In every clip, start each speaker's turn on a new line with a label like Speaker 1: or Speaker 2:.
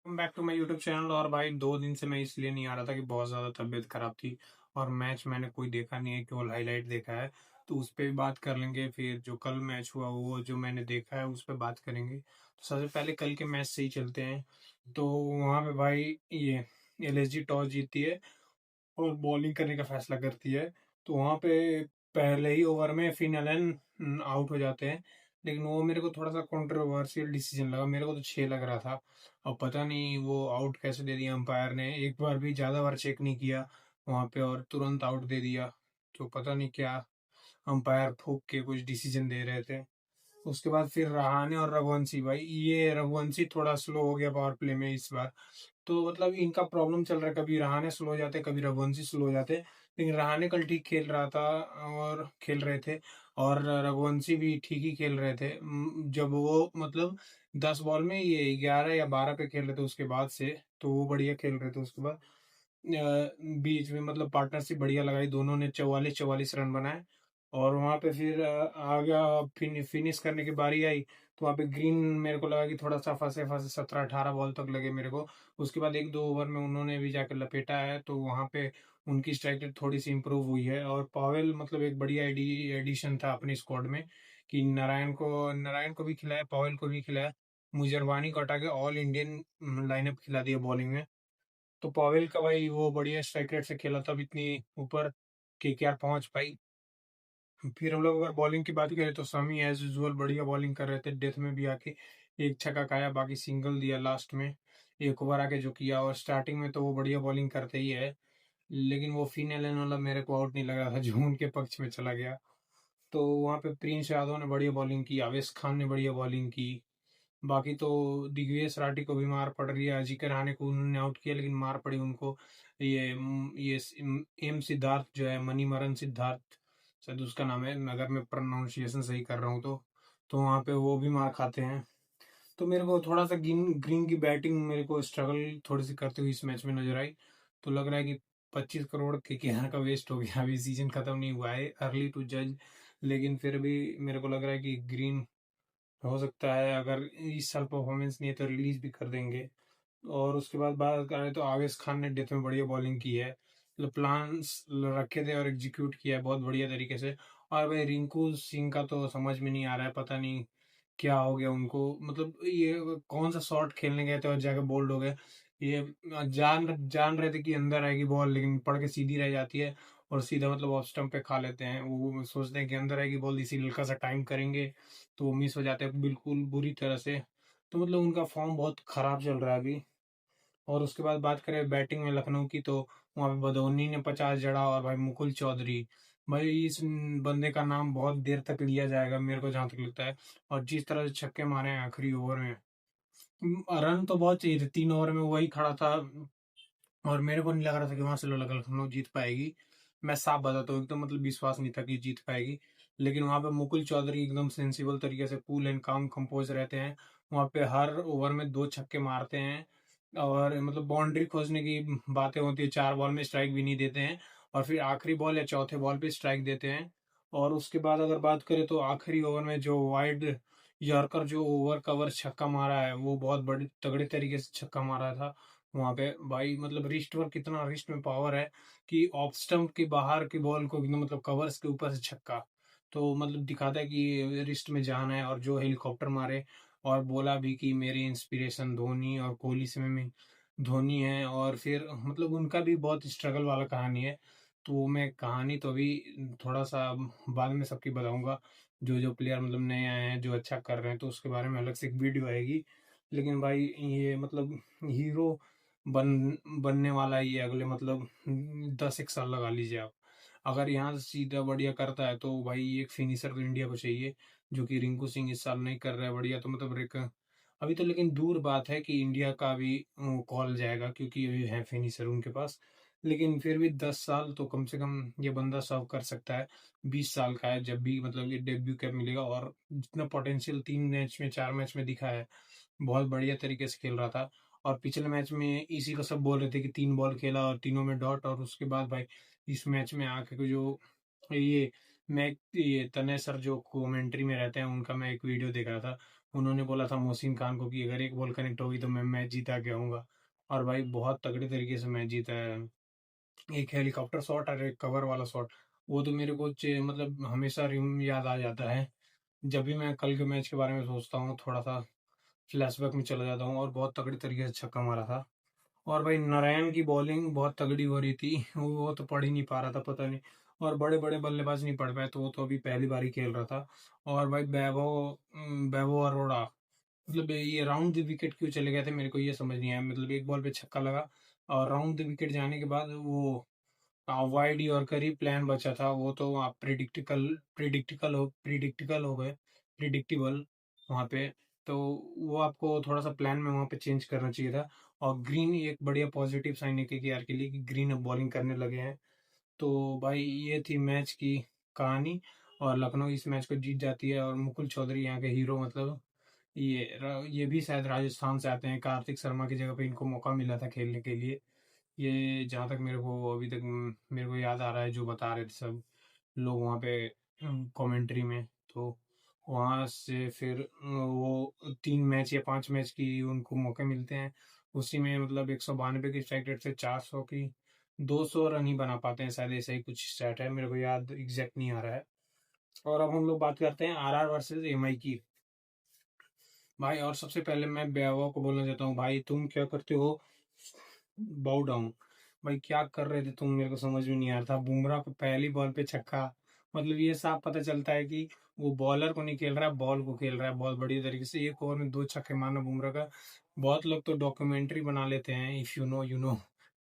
Speaker 1: Back to my YouTube channel. और भाई 2 दिन से मैं इसलिए नहीं आ रहा था कि बहुत ज़्यादा तबीयत खराब थी और मैच मैंने कोई देखा नहीं है, केवल हाईलाइट देखा है। तो उस पे भी बात कर लेंगे। फिर जो कल मैच हुआ वो जो मैंने देखा है उस पे बात करेंगे। तो सबसे पहले कल के मैच से ही चलते हैं। तो वहाँ पे भाई ये एलएसजी टॉस जीतती है और बॉलिंग करने का फैसला करती है। तो वहाँ पे पहले ही ओवर में फिन एलन आउट हो जाते हैं। लेकिन वो मेरे को थोड़ा सा कंट्रोवर्शियल डिसीजन लगा, मेरे को तो 6 लग रहा था। और पता नहीं वो आउट कैसे दे दिया अंपायर ने, एक बार भी ज़्यादा बार चेक नहीं किया वहाँ पे और तुरंत आउट दे दिया। तो पता नहीं क्या अंपायर फूक के कुछ डिसीजन दे रहे थे। उसके बाद फिर रहाणे और रघुवंशी, भाई ये रघुवंशी थोड़ा स्लो हो गया पावर प्ले में इस बार। तो मतलब इनका प्रॉब्लम चल रहा है, कभी रहाणे स्लो हो जाते कभी रघुवंशी स्लो हो जाते। लेकिन रहाणे कल ठीक खेल रहा था और खेल रहे थे, और रघुवंशी भी ठीक ही खेल रहे थे। जब वो मतलब 10 बॉल में ये 11 या 12 पे खेल रहे थे उसके बाद से, तो वो बढ़िया खेल रहे थे। उसके बाद बीच में मतलब पार्टनरशिप बढ़िया लगाई, दोनों ने 44-44 रन बनाए। और वहां पे फिर आ गया फिनिश करने की बारी आई। तो वहाँ पे ग्रीन मेरे को लगा कि थोड़ा सा फंसे फंसे 17-18 बॉल तक लगे मेरे को। उसके बाद 1-2 ओवर में उन्होंने भी जाकर लपेटा है, तो वहाँ पे उनकी स्ट्राइक रेट थोड़ी सी इंप्रूव हुई है। और पावेल मतलब एक बढ़िया एडिशन था अपनी स्क्वाड में, कि नारायण को भी खिलाया, पावेल को भी खिलाया। मुजरवानी को हटा के ऑल इंडियन लाइनअप खिला दिया बॉलिंग में। तो पावेल का भाई वो बढ़िया स्ट्राइक रेट से खेला तब इतनी ऊपर केकेआर पहुंच पाई। फिर हम लोग अगर बॉलिंग की बात करें तो समी एज यूजुअल बढ़िया बॉलिंग कर रहे थे, डेथ में भी आके एक छक्का खाया, बाकी सिंगल दिया लास्ट में एक ओवर आके जो किया। और स्टार्टिंग में तो वो बढ़िया बॉलिंग करते ही है, लेकिन वो फिन एलन वाला मेरे को आउट नहीं लगा था जो उनके पक्ष में चला गया। तो वहाँ पे प्रिंस यादव ने बढ़िया बॉलिंग की, आवेश खान ने बढ़िया बॉलिंग की। बाकी तो दिग्विजय सराठी को भी मार पड़ रही है, अजिंक्य रहाणे को उन्होंने आउट किया लेकिन मार पड़ी उनको। ये एम सिद्धार्थ जो है, मणिमरन सिद्धार्थ शायद उसका नाम है, अगर मैं प्रोनाउंसिएशन सही कर रहा हूँ तो वहाँ पे वो भी मार खाते हैं। तो मेरे को थोड़ा सा ग्रीन ग्रीन की बैटिंग मेरे को स्ट्रगल थोड़ी सी करते हुए इस मैच में नजर आई। तो लग रहा है कि 25 करोड़ के यहाँ का वेस्ट हो गया, अभी सीजन खत्म नहीं हुआ है, अर्ली टू जज। लेकिन फिर भी मेरे को लग रहा है कि ग्रीन हो सकता है, अगर इस साल परफॉर्मेंस नहीं है तो रिलीज भी कर देंगे। और उसके बाद बात करें तो आवेश खान ने डेथ में बढ़िया बॉलिंग की है, मतलब प्लान्स रखे थे और एग्जीक्यूट किया है बहुत बढ़िया तरीके से। और भाई रिंकू सिंह का तो समझ में नहीं आ रहा है, पता नहीं क्या हो गया उनको, मतलब ये कौन सा शॉट खेलने गए थे और जाके बोल्ड हो गए। ये जान जान रहे थे कि अंदर आएगी बॉल, लेकिन पड़ के सीधी रह जाती है और सीधा मतलब ऑफ स्टंप पे खा लेते हैं। वो सोचते हैं कि अंदर आएगी बॉल, इसी हल्का सा टाइम करेंगे, तो वो मिस हो जाते हैं बिल्कुल बुरी तरह से। तो मतलब उनका फॉर्म बहुत खराब चल रहा है अभी। और उसके बाद बात करें बैटिंग में लखनऊ की, तो वहाँ पे भदोनी ने 50 जड़ा और भाई मुकुल चौधरी, भाई इस बंदे का नाम बहुत देर तक लिया जाएगा मेरे को जहाँ तक लगता है। और जिस तरह से छक्के मारे हैं आखिरी ओवर में, रन तो बहुत चाहिए थे, 3 ओवर में वही खड़ा था। और मेरे को नहीं लग रहा था कि वहां से लखनऊ जीत पाएगी। मैं साफ बताता हूँ, एकदम मतलब विश्वास नहीं था कि जीत पाएगी। लेकिन वहां पे मुकुल चौधरी एकदम सेंसिबल तरीके से कूल एंड काम कंपोज रहते हैं। वहां पे हर ओवर में 2 छक्के मारते हैं, और मतलब बाउंड्री खोजने की बातें होती है, 4 बॉल में स्ट्राइक भी नहीं देते हैं, और फिर आखिरी बॉल या चौथे बॉल पे स्ट्राइक देते हैं। और उसके बाद अगर बात करें तो आखिरी ओवर में जो वाइड यॉर्कर जो ओवर कवर छक्का मारा है, वो बहुत बड़े तगड़े तरीके से छक्का मारा था वहां पे। भाई मतलब रिस्ट पर कितना, रिस्ट में पावर है कि ऑफ स्टंप के बाहर की बॉल को एकदम मतलब कवर्स के ऊपर से छक्का। तो मतलब दिखाता है कि रिस्ट में जान है, और जो हेलीकॉप्टर मारे। और बोला भी कि मेरी इंस्पिरेशन धोनी और कोहली से में धोनी है। और फिर मतलब उनका भी बहुत स्ट्रगल वाला कहानी है। तो मैं कहानी तो अभी थोड़ा सा बाद में सबकी बताऊंगा, जो जो प्लेयर मतलब नए आए हैं जो अच्छा कर रहे हैं, तो उसके बारे में अलग से एक वीडियो आएगी। लेकिन भाई ये मतलब हीरो बनने वाला है ये अगले मतलब 10 एक साल लगा लीजिए आप। अगर यहाँ से सीधा बढ़िया करता है तो भाई एक फिनिशर तो इंडिया को चाहिए, जो कि रिंकू सिंह इस साल नहीं कर रहा है बढ़िया। तो मतलब एक अभी तो लेकिन दूर बात है कि इंडिया का भी कॉल जाएगा, क्योंकि अभी है फिनिशर उनके पास। लेकिन फिर भी 10 साल तो कम से कम ये बंदा सर्व कर सकता है। 20 साल का है, जब भी मतलब ये डेब्यू कैप मिलेगा। और जितना पोटेंशियल 3 मैच में 4 मैच में दिखा है, बहुत बढ़िया तरीके से खेल रहा था। और पिछले मैच में इसी को सब बोल रहे थे कि 3 बॉल खेला और तीनों में डॉट। और उसके बाद भाई इस मैच में आके को जो ये मैं ये तने सर जो कमेंट्री में रहते हैं उनका मैं एक वीडियो देख रहा था। उन्होंने बोला था मोहसिन खान को कि अगर एक बॉल कनेक्ट होगी तो मैं मैच जीता के आऊँगा, और भाई बहुत तगड़े तरीके से मैच जीता है। एक हेलीकॉप्टर शॉट और एक कवर वाला शॉट, वो तो मेरे को मतलब हमेशा रिम याद आ जाता है। जब भी मैं कल के मैच के बारे में सोचता हूँ, थोड़ा-सा फ्लैशबैक में चला जाता हूँ, और बहुत तगड़े तरीके से छक्का मारा था। और भाई नारायण की बॉलिंग बहुत तगड़ी हो रही थी, वो तो पढ़ ही नहीं पा रहा था, पता नहीं। और बड़े-बड़े बल्लेबाज नहीं पढ़ पाए, तो वो तो अभी पहली बार ही खेल रहा था। और भाई वैभव अरोड़ा, मतलब ये राउंड द विकेट क्यों चले गए थे मेरे को ये समझ नहीं आया। मतलब एक बॉल पे छक्का लगा, और राउंड द विकेट जाने के बाद वो वाइड यॉर्कर ही प्लान बचा था, वो तो आप प्रिडिक्टिकल हो गए, प्रिडिक्टेबल वहाँ पे। तो वो आपको थोड़ा-सा प्लान में वहाँ पे चेंज करना चाहिए था। और ग्रीन एक बढ़िया पॉजिटिव साइन है केकेआर के लिए कि ग्रीन अब बॉलिंग करने लगे हैं। तो भाई ये थी मैच की कहानी, और लखनऊ इस मैच को जीत जाती है, और मुकुल चौधरी यहाँ के हीरो, मतलब ये भी शायद राजस्थान से आते हैं। कार्तिक शर्मा की जगह पे इनको मौका मिला था खेलने के लिए। ये जहाँ तक मेरे को अभी तक मेरे को याद आ रहा है, जो बता रहे थे सब लोग वहाँ पे कमेंट्री में। तो वहाँ से फिर वो 3 मैच या 5 मैच की उनको मौके मिलते हैं। उसी में मतलब 192 की स्ट्राइक रेट से 400 की 200 रन ही बना पाते हैं, शायद ऐसा ही कुछ स्टैट है, मेरे को याद एग्जैक्ट नहीं आ रहा है। और अब हम लोग बात करते हैं आरआर वर्सेस एमआई की। भाई और सबसे पहले मैं ब्यावा को बोलना चाहता हूँ, भाई तुम क्या करते हो, बाउ डाउन। भाई क्या कर रहे थे तुम, मेरे को समझ में नहीं आ रहा था। बुमराह को पहली बॉल पे छक्का, मतलब ये साफ पता चलता है कि वो बॉलर को नहीं खेल रहा है, बॉल को खेल रहा है बहुत बढ़िया तरीके से। एक ओवर में 2 छक्के मारना बुमराह का, बहुत लोग तो डॉक्यूमेंट्री बना लेते हैं, if you know you know.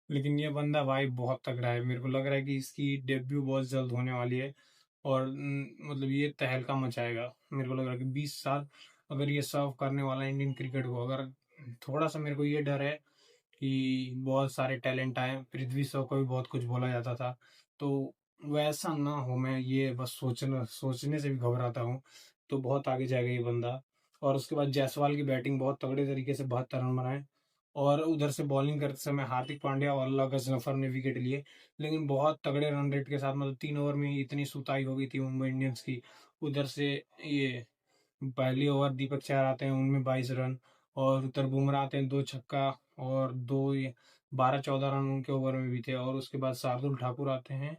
Speaker 1: लेकिन ये बंदा भाई बहुत तगड़ा है, मेरे को लग रहा है कि इसकी डेब्यू बहुत जल्द होने वाली है। और मतलब ये तहलका मचाएगा। मेरे को लग रहा है कि 20 साल अगर ये सर्व करने वाला है इंडियन क्रिकेट को, अगर थोड़ा सा मेरे को ये डर है कि बहुत सारे टैलेंट आए, पृथ्वी शॉ को भी बहुत कुछ बोला जाता था, तो वैसा ना हो। मैं ये बस सोचने से भी घबराता हूँ। तो बहुत आगे जाएगा ये बंदा। और उसके बाद जायसवाल की बैटिंग बहुत तगड़े तरीके से 72 रन बनाए, और उधर से बॉलिंग करते समय हार्दिक पांड्या और अल्लाह गजनफर ने विकेट लिए। लेकिन बहुत तगड़े रन रेट के साथ, मतलब 3 ओवर में ही इतनी सुताई हो गई थी मुंबई इंडियंस की। उधर से ये पहली ओवर दीपक चहर आते हैं, उनमें 22 रन, और उधर बुमराह आते हैं 2 छक्का, और 12-14 रन उनके ओवर में भी थे। और उसके बाद शार्दुल ठाकुर आते हैं,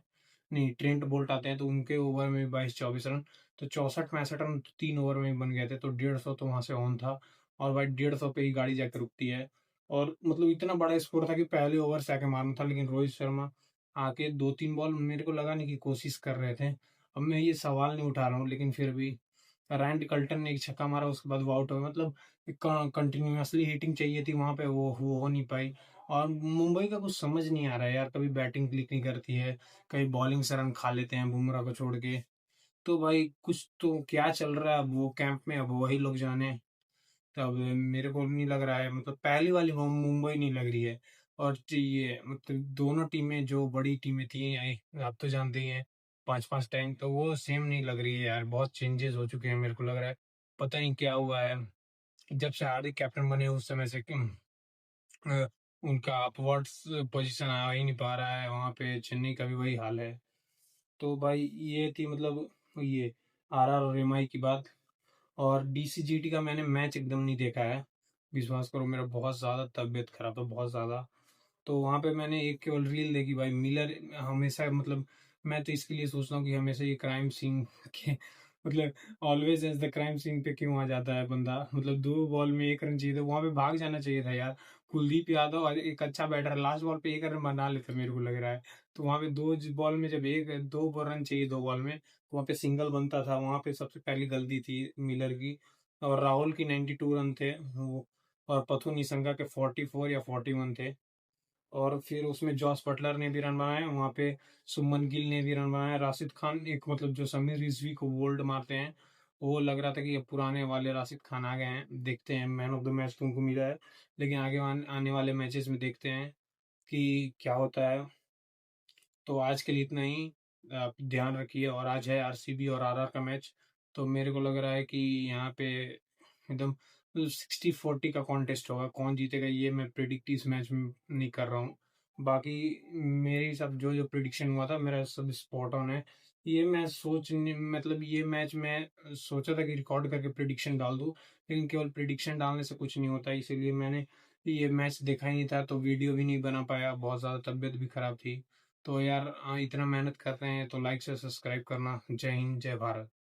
Speaker 1: नहीं ट्रेंट बोल्ट आते हैं, तो उनके ओवर में 22-24 रन। तो 64-65 रन 3 ओवर में बन गए थे, तो 150 तो वहां से ऑन था। और भाई 150 पे ही गाड़ी जाकर रुकती है। और मतलब इतना बड़ा स्कोर था कि पहले ओवर से आके मारना था, लेकिन रोहित शर्मा आके 2-3 बॉल मेरे को लगाने की कोशिश कर रहे थे। अब मैं ये सवाल नहीं उठा रहा हूँ, लेकिन फिर भी रैंडी कल्टन ने एक छक्का मारा, उसके बाद वो आउट हो गए। मतलब कंटिन्यूअसली हिटिंग चाहिए थी वहां पे, वो हो नहीं पाई। और मुंबई का कुछ समझ नहीं आ रहा है यार, कभी बैटिंग क्लिक नहीं करती है, कभी बॉलिंग से रन खा लेते हैं बुमराह को छोड़ के। तो भाई कुछ तो क्या चल रहा है अब वो कैंप में, अब वही लोग जाने। तब मेरे को नहीं लग रहा है, मतलब पहली वाली मुंबई नहीं लग रही है। और ये मतलब दोनों टीमें जो बड़ी टीमें थी, आप तो जानते ही हैं, 5-5 टाइम, तो वो सेम नहीं लग रही है यार, बहुत चेंजेस हो चुके हैं मेरे को लग रहा है। पता नहीं क्या हुआ है, जब से हार्दिक कैप्टन बने उस समय से अ, उनका अपवर्ड्स पोजीशन आ ही नहीं पा रहा है, वहाँ पे चेन्नई का भी वही हाल है। तो भाई ये थी मतलब ये आरआर और एमआई की बात। और डीसीजीटी का मैंने मैच एकदम नहीं देखा है, विश्वास करो, मेरा बहुत ज़्यादा तबीयत खराब है, बहुत ज़्यादा। तो वहाँ पे मैंने एक केवल रील देखी भाई, मिलर हमेशा, मतलब मैं तो इसके लिए सोचता हूँ कि हमेशा ये क्राइम सीन के मतलब always as the crime scene पे क्यों आ जाता है बंदा। मतलब 2 बॉल में 1 रन चाहिए था, वहाँ पे भाग जाना चाहिए था यार। कुलदीप यादव एक अच्छा बैटर, लास्ट बॉल पे 1 रन बना लेते मेरे को लग रहा है। तो वहाँ पे 2 बॉल में जब 2 रन चाहिए 2 बॉल में, तो वहाँ पे सिंगल बनता था, वहाँ पे सबसे पहली गलती थी मिलर की। और राहुल की 92 रन थे वो, और पथु निशंका के 44 या 41 थे। और फिर उसमें जॉस बटलर ने भी रन बनाए वहाँ पे, सुमन गिल ने भी रन बनाए, राशिद खान एक, मतलब जो समीर रिजवी को बोल्ड मारते हैं, वो लग रहा था कि अब पुराने वाले राशिद खान आ गए हैं। देखते हैं, मैन ऑफ द मैच तुमको मिला है, लेकिन आगे आने वाले मैचेस में देखते हैं कि क्या होता है। तो आज के लिए इतना ही, आप ध्यान रखिए। और आज है आरसीबी और आरआर का मैच, तो मेरे को लग रहा है कि यहाँ पे एकदम 60-40 का कॉन्टेस्ट होगा, कौन जीतेगा ये मैं प्रिडिक्ट इस मैच में नहीं कर रहा हूँ। बाकी मेरी सब जो जो प्रिडिक्शन हुआ था मेरा सब स्पॉट ऑन है। ये मैं सोच नहीं मतलब ये मैच मैं सोचा था कि रिकॉर्ड करके प्रेडिक्शन डाल दूँ, लेकिन केवल प्रेडिक्शन डालने से कुछ नहीं होता, इसीलिए मैंने ये मैच देखा ही नहीं था, तो वीडियो भी नहीं बना पाया, बहुत ज़्यादा तबीयत भी खराब थी। तो यार इतना मेहनत कर रहे हैं तो लाइक से सब्सक्राइब करना। जय हिंद, जय भारत।